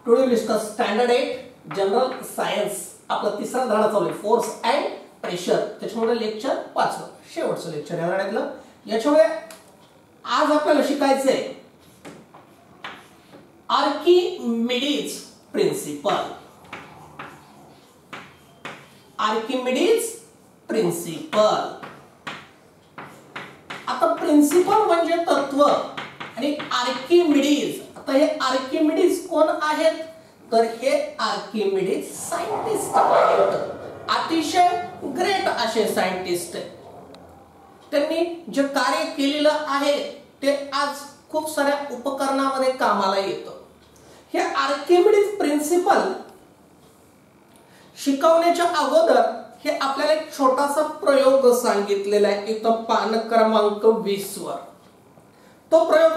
Today discuss standard 8 general science. आपला तिसरा धडा चालू आहे फोर्स अँड प्रेशर. त्याच्यामुळे लेक्चर 5 शेवटचं लेक्चर या धड्यातलं. याच्यामुळे आज आपल्याला शिकायचं आहे आर्किमिडीज प्रिन्सिपल. Archimedes principle. आता प्रिन्सिपल म्हणजे तत्व आणि आर्किमिडीज. आता हे आर्किमिडीज कोण आहेत तर हे आर्किमिडीज सायंटिस्ट आहेत. अतिशय ग्रेट असे सायंटिस्ट आहेत. त्यांनी जे कार्य केलेलं आहे ते आज खूप साऱ्या उपकरणामध्ये कामाला येतं. हे आर्किमिडीज प्रिन्सिपल शिकवण्याच्या अगोदर हे आपल्याला एक छोटासा प्रयोग सांगितलेला आहे इथं पान क्रमांक 20 वर. तो प्रयोग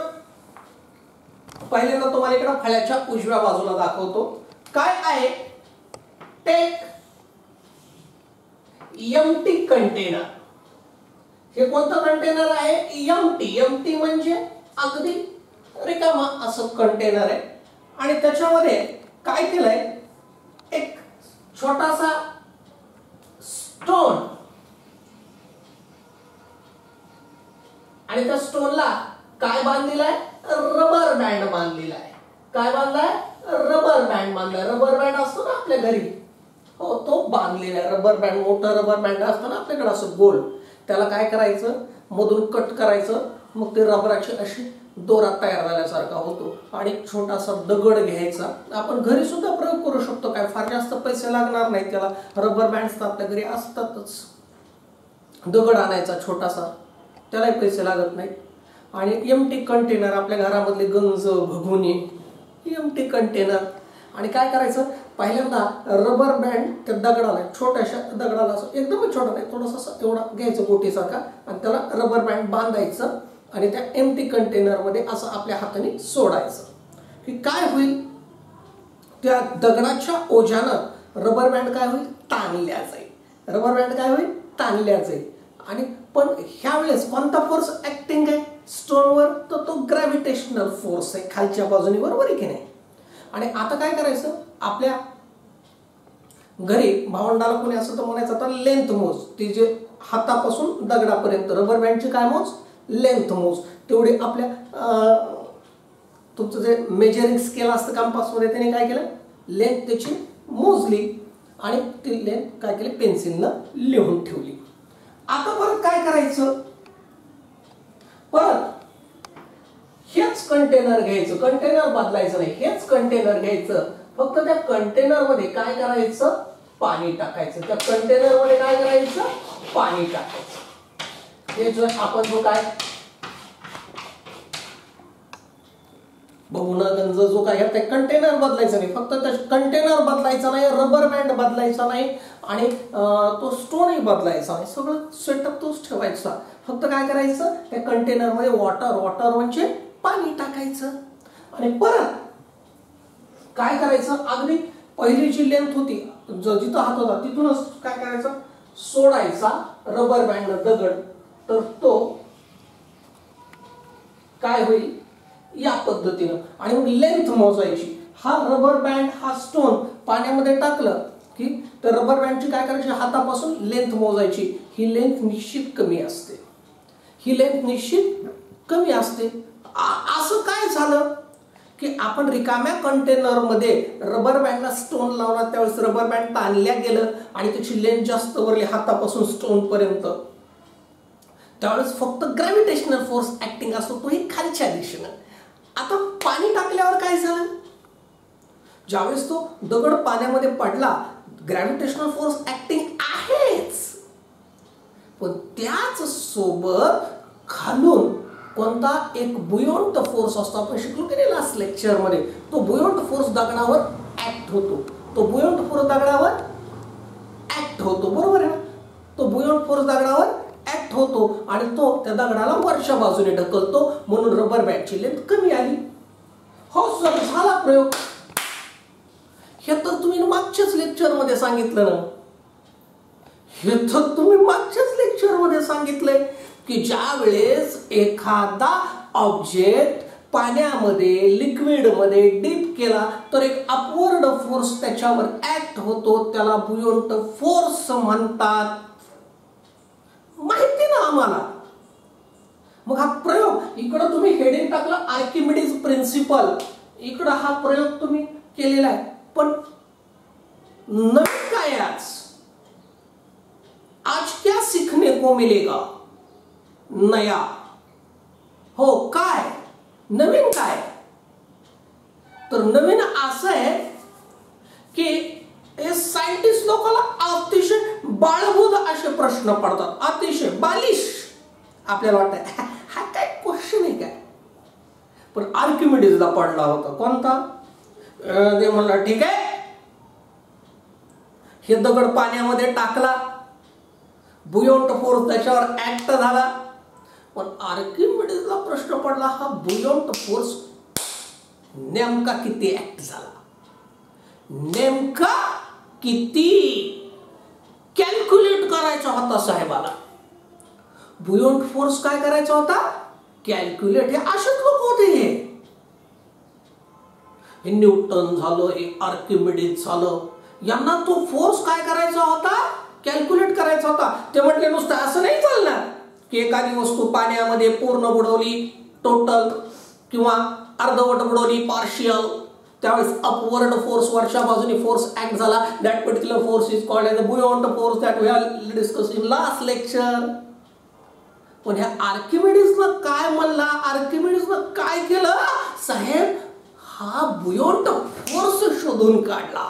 पहिल्यांदा तुम्हाला इकडे फळ्याच्या उजव्या बाजूला दाखवतो. काय आहे? Take empty container. हे कोणतं कंटेनर आहे? एम्प्टी. एम्प्टी म्हणजे अगदी रिकामा असं कंटेनर आहे आणि त्याच्यामध्ये काय केलंय एक छोटासा स्टोन आणि त्या स्टोनला काय बांधलेला आहे? रबर बँड बांधलेला आहे. काय बांधलाय? रबर बँड बांधलाय. रबर बँड असतो ना आपल्या घरी, हो तो बांधलेला आहे. रबर बँड, मोठा रबर बँड असतो ना आपल्याकडे असं गोल. त्याला काय करायचं? मधून कट करायचं. मग ते रबराची अशी दोरा तयार झाल्यासारखा होतो आणि छोटासा दगड घ्यायचा. आपण घरी सुद्धा प्रयोग करू शकतो. काय फार जास्त पैसे लागणार नाही त्याला. रबर बँड्स आपल्या घरी असतातच. दगड आणायचा छोटासा, त्यालाही पैसे लागत नाहीत. आणि एम्प्टी कंटेनर आपल्या घरामधले गंज भगुनी एम्प्टी कंटेनर. आणि काय करायचं? पहिल्यांदा रबर बँड त्या दगडाला, छोट्याशा दगडाला असं एकदम छोटा नाही, थोडासा एवढा घ्यायचं गोटीसारखा आणि त्याला रबर बँड बांधायचं आणि त्या एम्प्टी कंटेनर मध्ये असं आपल्या हाताने सोडायचं की काय होईल? त्या दगडाच्या ओझ्यानं रबर बँड काय होईल? ताणल्या जाईल. रबर बँड काय होईल? ताणल्या जाईल. आणि पण ह्या वेळेस कोणता फोर्स ऍक्टिंग आहे स्टोनवर? तर तो ग्रॅव्हिटेशनल फोर्स आहे खालच्या बाजूने, बरोबर आहे की नाही? आणि आता काय करायचं? आपल्या घरी भावंडाला कोणी असं तर म्हणायचं आता लेंथ मोज. ती जे हातापासून दगडापर्यंत रबर बँडची काय मोज? लेंथ मोज. तेवढे आपल्या तुमचं जे मेजरिंग स्केल असतं कंपासमध्ये त्याने काय केलं? लेंथ त्याची मोजली आणि ती लेंथ काय केली? पेन्सिलनं लिहून ठेवली. आता परत काय करायचं? परत हेच कंटेनर घ्यायचं. कंटेनर बदलायचं नाही. हेच कंटेनर घ्यायचं. फक्त त्या कंटेनर मध्ये काय करायचं? पाणी टाकायचं. त्या कंटेनर मध्ये काय करायचं? पाणी टाकायचं. हे जो आपण जो काय बहुना गंज जो काय त्या कंटेनर बदलायचा नाही. फक्त त्या कंटेनर बदलायचा नाही, रबर बँड बदलायचा नाही आणि तो स्टोनही बदलायचा नाही. सगळं सेटअप तोच ठेवायचा. फक्त काय करायचं? त्या कंटेनर मध्ये वॉटर म्हणजे पाणी टाकायचं. आणि परत काय करायचं? अगदी पहिली जी लेंथ होती, जिथं हात होता तिथूनच काय करायचं? सोडायचा रबर बँड दगड. तर तो काय होईल? या पद्धतीनं. आणि मग लेंथ मोजायची. हा रबर बँड, हा स्टोन पाण्यामध्ये टाकलं की तर रबर बँडची काय करायची? हातापासून लेंथ मोजायची. ही लेंथ निश्चित कमी असते. ही लेंथ निश्चित कमी असते. असं काय झालं की आपण रिकाम्या कंटेनर मध्ये रबर बँडला स्टोन लावला, त्यावेळेस रबर बँड ताणल्या गेलं आणि त्याची लेंथ जास्त वरली हातापासून स्टोन पर्यंत. त्यावेळेस फक्त ग्रॅव्हिटेशनल फोर्स ऍक्टिंग असतो, तोही खालच्या दिशेनं. आता पाणी टाकल्यावर काय झालं? ज्यावेळेस तो दगड पाण्यामध्ये पडला, ग्रॅव्हिटेशनल फोर्स ऍक्टिंग आहेच, पण त्याच सोबत खालून कोणता एक बुयोंट फोर्स असतो. आपण शिकलो की नाही लास्ट लेक्चर मध्ये? तो बुयोंट फोर्स दगडावर ऍक्ट होतो. तो बुयोंट फोर्स दगडावर ऍक्ट होतो, बरोबर आहे ना? तो बुयोंट फोर्स दगडावर ऍक्ट होतो आणि तो त्या दगडाला वरच्या बाजूने ढकलतो, म्हणून रबर बँडची लेंथ कमी आली. हो सर, झाला प्रयोग. हे तर तुम्ही मागच्याच लेक्चर मध्ये सांगितलं ना. हे तर तुम्ही मागच्याच लेक्चर मध्ये सांगितलंय की ज्या वेळेस एखादा ऑब्जेक्ट पाण्यामध्ये लिक्विडमध्ये डीप केला तर एक अपवर्ड फोर्स त्याच्यावर ऍक्ट होतो, त्याला बुयोंट फोर्स म्हणतात. माहिती ना आम्हाला. मग हा प्रयोग इकडं तुम्ही हेडिंग टाकलं आर्किमिडीज प्रिन्सिपल, इकडं हा प्रयोग तुम्ही केलेला आहे. पण नवीन काय आज क्या सीखने को मिलेगा नया? हो काय नवीन काय? तर नवीन असं आहे की सायंटिस्ट लोकांना अतिशय बाळबोध असे प्रश्न पडतात, अतिशय बालिश. आपल्याला वाटतं हा काय क्वेश्चन आहे काय, पण आर्किमिडीजला पडला होता. कोणता? ते म्हणला ठीक आहे, हे दगड पाण्यामध्ये टाकला, बुयोंट फोर्स त्याच्यावर ऍक्ट झाला. पण आर्किमिडीजला प्रश्न पडला हा बुयोंट फोर्स नेमका किती ऍक्ट झाला, नेमका किती कॅल्क्युलेट करायचा होता साहेबाला. बुयोंट फोर्स काय करायचा होता? कॅल्क्युलेट. हे असेच लोक होते. हे न्यूटन झालं, हे आर्किमिडीज झालं, यांना तो फोर्स काय करायचा होता? कॅल्क्युलेट करायचा होता. ते म्हटले नुसतं असं नाही चालणार की एखादी वस्तू पाण्यामध्ये पूर्ण बुडवली टोटल किंवा अर्धवट बुडवली पार्शियल, त्यावेळेस अपवर्ड फोर्स वरच्या बाजूने फोर्स ऍक्ट झाला. That particular force is called as a buoyant force that we are discuss in last lecture. पण ह्या आर्किमिडीजनं काय म्हणला, आर्किमिडीजनं काय केलं साहेब? हा बुयोंट फोर्स शोधून काढला,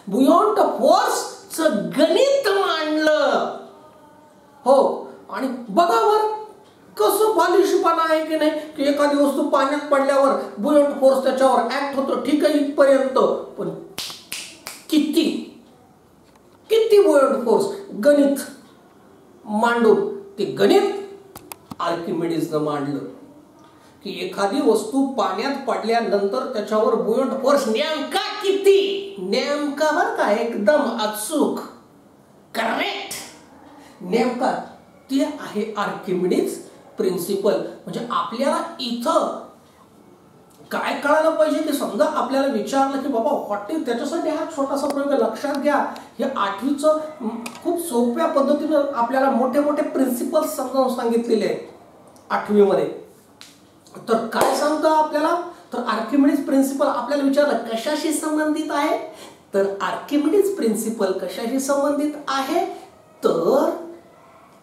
बुयोंट फोर्सचं गणित मांडलं. हो, आणि बघावर कसं बालिशपणा आहे की नाही, की एखादी वस्तू पाण्यात पडल्यावर बुयोंट फोर्स त्याच्यावर ऍक्ट होतो. ठीक आहे इथपर्यंत, पण किती किती बुयोंट फोर्स गणित मांडून ते गणित आर्किमिडीजनं मांडलं की एखादी वस्तू पाण्यात पडल्यानंतर त्याच्यावर बुयोंट फोर्स नेमका किती, नेमका बरं का एकदम अचूक करेक्ट नेमका, ते आहे आर्किमिडीज प्रिन्सिपल. म्हणजे आपल्याला इथं काय कळायला पाहिजे की समजा आपल्याला विचारलं की बाबा व्हॉट इज, त्याच्यासाठी हा छोटासा प्रयोग लक्षात घ्या. हे 8वीचं खूप सोप्या पद्धतीनं आपल्याला मोठे मोठे प्रिन्सिपल समजावून सांगितलेले आहेत 8वी मध्ये. तर काय सांगतं आपल्याला, तर आर्किमिडीज प्रिन्सिपल आपल्याला विचारलं कशाशी संबंधित आहे, तर आर्किमिडीज प्रिन्सिपल कशाशी संबंधित आहे, तर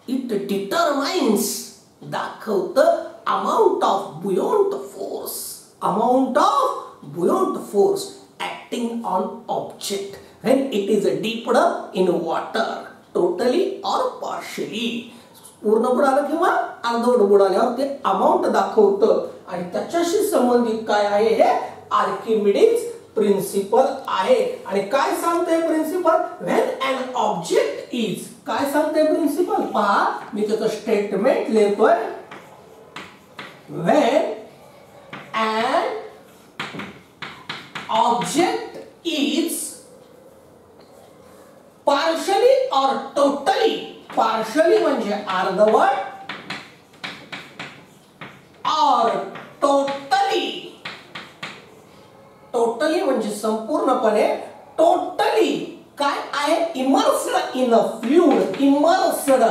इट डिटरमाइन्स, दाखवतं amount of buoyant force, amount of buoyant force acting on object when it is dipped in water totally or partially. पूर्ण बुडालं किंवा अर्धवट बुडाल्यावर ते अमाउंट दाखवतं. आणि त्याच्याशी संबंधित काय आहे, हे आर्किमिडीज प्रिन्सिपल आहे. आणि काय सांगते principle, when an object is, काय सांगते प्रिन्सिपल पहा, मी त्याचं स्टेटमेंट लिहितोय. When an object is partially और टोटली, पार्शली म्हणजे अर्धवट, और टोटली, टोटली म्हणजे संपूर्णपणे, टोटली काय आहे, immersed in a fluid, immersed,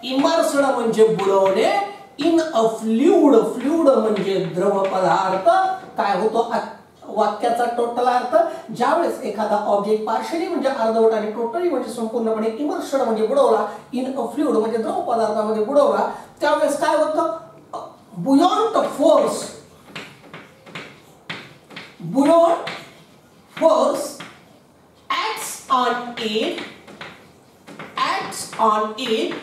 immersed म्हणजे बुडवणे, इन अ फ्लुइड, फ्लुइड म्हणजे द्रव पदार्थ. काय होतो वाक्याचा टोटल अर्थ, ज्यावेळेस एखादा ऑब्जेक्ट पार्शली म्हणजे अर्धवट आणि टोटली म्हणजे संपूर्णपणे, इमर्स्ड म्हणजे बुडवला, इन अ फ्लुइड म्हणजे द्रव पदार्थामध्ये बुडवला, त्यावेळेस काय होतं, buoyant force, buoyant force acts on it, acts on it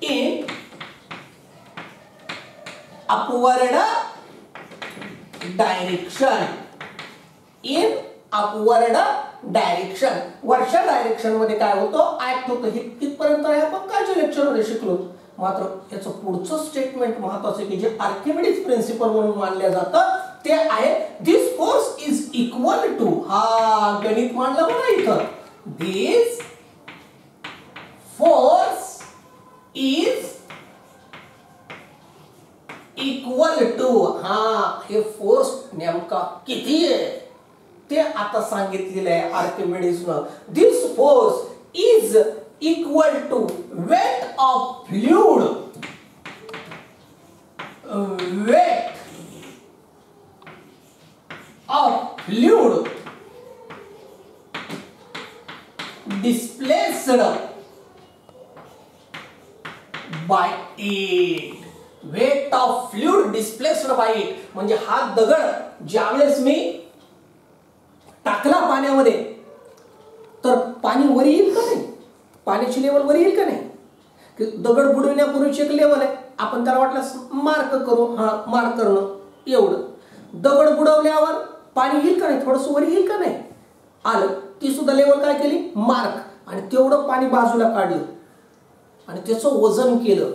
in upward direction, in upward direction. वरच्या डायरेक्शन मध्ये काय होतं, ऍक्ट होतं. हे कितपर्यंत आहे आपण कालच्या लेक्चर मध्ये शिकलो. मात्र याचं पुढचं स्टेटमेंट महत्त्वाचं आहे की जे आर्किमिडीज प्रिन्सिपल म्हणून मानलं जातं ते आहे, this force is equal to, हा गणित मांडलं बघा इथं, this force is equal equal to, हा हे फोर्स नेमका किती आहे ते आता सांगितलेलं आहे आर्किमिडीजनं. This force is equal to weight of fluid, weight of fluid displaced by it. Weight of fluid displaced by it म्हणजे हा दगड ज्यावेळेस मी टाकला पाण्यामध्ये तर पाणी वर येईल का नाही, पाण्याची लेवल वर येईल का नाही. दगड बुडविण्यापूर्वीची एक लेवल आहे, आपण त्याला वाटलं मार्क करू, हा मार्क करणं एवढं. दगड बुडवल्यावर पाणी येईल का नाही, थोडंसं वर येईल का नाही, आलं. ती सुद्धा लेवल काय केली, मार्क, आणि तेवढं पाणी बाजूला काढलं आणि त्याचं वजन केलं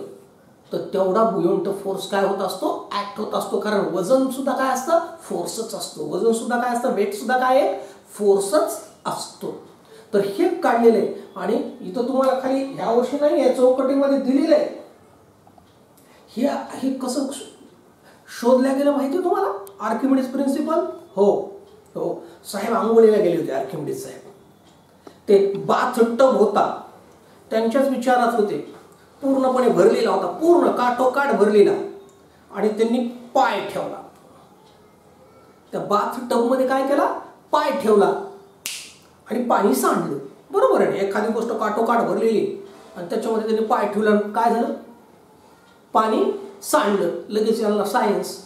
तर तेवढा बुयंट फोर्स काय होत असतो, ऍक्ट होत असतो. कारण वजन सुद्धा काय असतं, फोर्सच असतो. वजन सुद्धा काय असतं, वेट सुद्धा काय आहे, फोर्सच असतो. तर हे काढलेलं आहे आणि इथं तुम्हाला खाली ह्या वर्षी नाही आहे चौकटीमध्ये दिलेलं आहे. हे कसं शोधल्या गेलं माहिती आहे तुम्हाला, आर्किमिडीज प्रिन्सिपल. हो हो, साहेब आंघोळीला गेले होते आर्किमिडीज साहेब. ते बाथ टब होता त्यांच्याच विचारात होते, पूर्णपणे भरलेला होता, पूर्ण काठोकाठ भरलेला, आणि त्यांनी पाय ठेवला त्या बाथ टब मध्ये. काय केला, पाय ठेवला आणि पाणी सांडलं. बरोबर आहे, एखादी गोष्ट काठोकाठ भरलेली आणि त्याच्यामध्ये त्यांनी पाय ठेवला, काय झालं, पाणी सांडलं. लगेच यांना सायन्स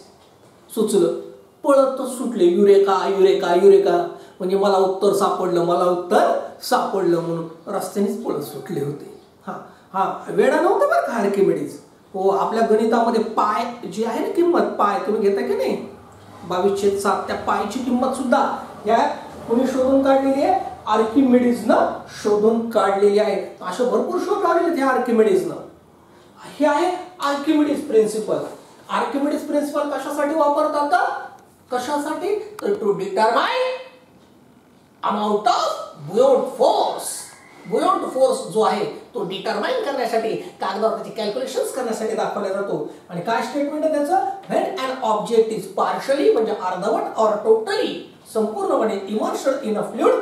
सुचलं, पळतच सुटले, युरेका युरेका युरेका, म्हणजे मला उत्तर सापडलं, मला उत्तर सापडलं म्हणून रस्त्यानेच पळत सुटले होते. हा हा, वेळा नव्हता बरं का आर्किमिडीज. हो, आपल्या गणितामध्ये पाय जी आहे ना किंमत, पाय तुम्ही घेता की नाही, 22/7, त्या पायची किंमत सुद्धा या कोणी शोधून काढलेली आहे, आर्किमिडीजनं शोधून काढलेली आहे. असे भरपूर शोध काढले त्या आर्किमिडीजनं. हे आहे आर्किमिडीज प्रिन्सिपल. आर्किमिडीज प्रिन्सिपल कशासाठी वापरतात, कशासाठी, तर to determine amount of buoyant force. Buoyant force जो आहे तो डिटरमाइन करण्यासाठी, कागदावर त्याची कॅल्क्युलेशन्स करण्यासाठी दाखवला जातो. आणि काय स्टेटमेंट आहे त्याचं, when an object is partially म्हणजे अर्धवट और टोटली संपूर्णपणे immersed in a fluid,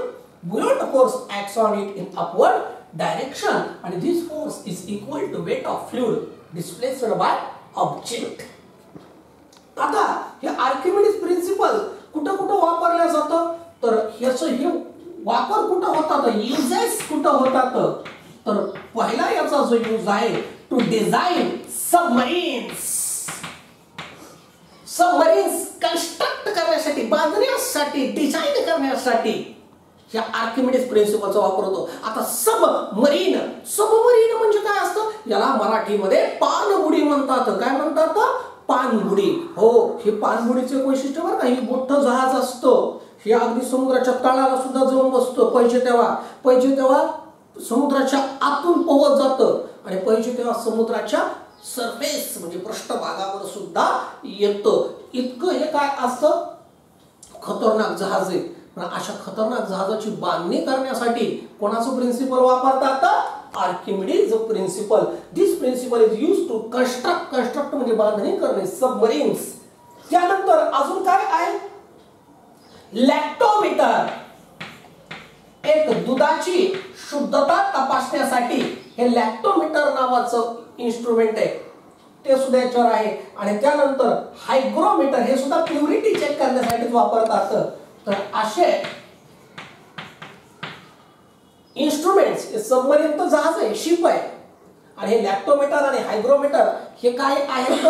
buoyant force acts on it in upward direction आणि this force is equal to weight of fluid displaced by object. आता हे आर्किमिडीज प्रिन्सिपल कुठं कुठं वापरलं जातं, तर ह्याचं हे वापर कुठं होतात, युजेस कुठं होतात, तर पहिला याचा जो यूज आहे to design submarines. Submarines construct करण्यासाठी, बांधण्यासाठी, डिझाइन करण्यासाठी या आर्किमिडीज प्रिन्सिपलचा वापर होतो. आता सबमरीन, सबमरीन म्हणजे काय असतं, याला मराठीमध्ये पाणबुडी म्हणतात. काय म्हणतात, पाणबुडी. हो, हे पाणबुडीचे वैशिष्ट्य बरं का, हे मोठं जहाज असतं, हे अगदी समुद्राच्या तळाला सुद्धा जाऊन बसतो. पाहिजे तेव्हा समुद्राच्या आतून पोहत जातं आणि पाहिजे तेव्हा समुद्राच्या सरफेस म्हणजे पृष्ठभागावर सुद्धा येतं. इतकं हे काय असतं, खतरनाक जहाज आहे. अशा खतरनाक जहाजाची बांधणी करण्यासाठी कोणाचं प्रिन्सिपल वापरतात, Archimedes principle. This principle is used to construct, construct म्हणजे बांधणी करणे, सबमरीन्स. त्यानंतर अजून काय आहे, लॅक्टोमीटर. एक दुधाची शुद्धता तपासण्यासाठी हे लॅक्टोमीटर नावाचं इन्स्ट्रुमेंट आहे, ते सुद्धा याच्यावर आहे. आणि त्यानंतर हायग्रोमीटर, हे सुद्धा प्युरिटी चेक करण्यासाठी वापरतात. तर असे इन्स्ट्रुमेंट्स, सबमरीन तर जहाज आहे, शिप आहे, आणि हे लॅक्टोमीटर आणि हायग्रोमीटर हे काय आहेत,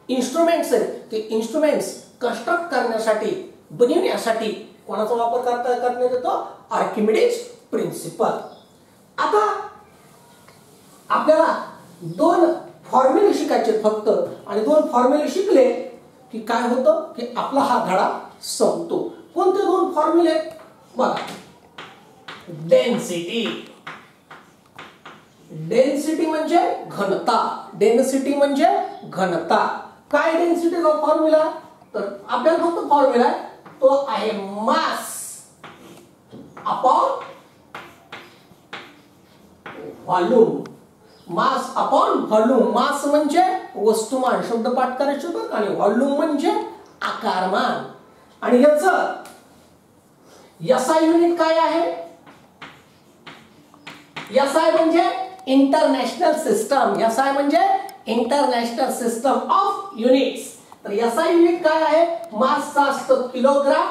इन्स्ट्रुमेंट्स आहेत. ते इन्स्ट्रुमेंट्स कन्स्ट्रक्ट करण्यासाठी, बनवण्यासाठी कोणाचा वापर करण्यात येतो, आर्किमिडीज प्रिन्सिपल. आता आपल्याला 2 फॉर्म्युले शिकायचे फक्त, आणि 2 फॉर्म्युले शिकले की काय होतं की आपला हा धडा संपतो. कोणते 2 फॉर्म्युले बघा, डेन्सिटी. डेन्सिटी म्हणजे घनता, डेन्सिटी म्हणजे घनता. काय डेन्सिटीचा फॉर्म्युला, तर आपल्याला फक्त फॉर्म्युला आहे तो आहे mass upon volume. Mass upon volume. Mass म्हणजे वस्तुमान, शब्द पाठ करायचे बघ, आणि व्हॉल्यूम म्हणजे आकारमान. आणि याचं SI युनिट काय आहे? SI म्हणजे इंटरनॅशनल सिस्टम. SI म्हणजे इंटरनॅशनल सिस्टम ऑफ युनिट्स. तर SI युनिट काय आहे? मासचं असतं किलोग्राम,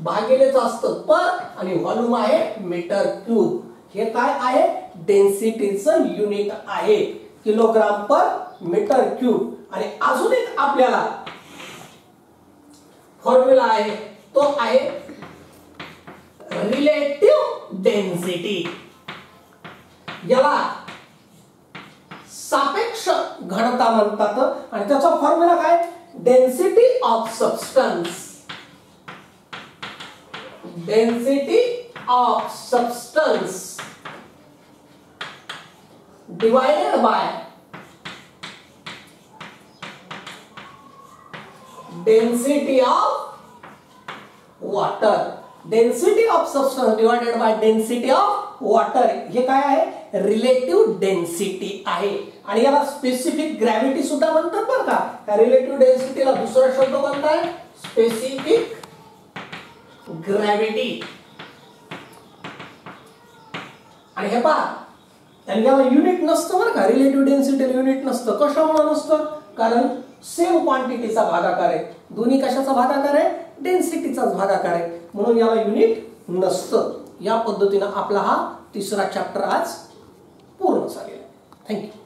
भागिलेचं असतं पर, आणि व्हॉल्यूम आहे मीटर क्यूब. हे काय आहे? डेन्सिटीचं युनिट आहे, किलोग्राम पर मीटर क्यूब. आणि अजून एक आपल्याला फॉर्म्युला आहे, तो आहे रिलेटिव्ह डेन्सिटी. याला सापेक्ष घनता म्हणतात. आणि त्याचा फॉर्म्युला काय? Density of substance. Density of substance divided by density of water. Density of substance divided by density of water. हे काय आहे? रिलेटिव्ह डेन्सिटी आहे. आणि याला स्पेसिफिक ग्रॅव्हिटी सुद्धा म्हणतात बरं का. त्या रिलेटिव्ह डेन्सिटीला दुसरा शब्द कोणता आहे? Specific gravity. आणि हे पहा, आणि याला युनिट नसतं बरं का. रिलेटिव्ह डेन्सिटीला युनिट नसतं. कशामुळे नसतं? कारण सेम क्वांटिटीचा भागाकार आहे. दोन्ही कशाचा भागाकार आहे? डेन्सिटीचाच भागाकार आहे, म्हणून याला युनिट नसतं. या पद्धतीने आपला हा तिसरा चॅप्टर आज पूर्ण झालेला आहे. थँक्यू.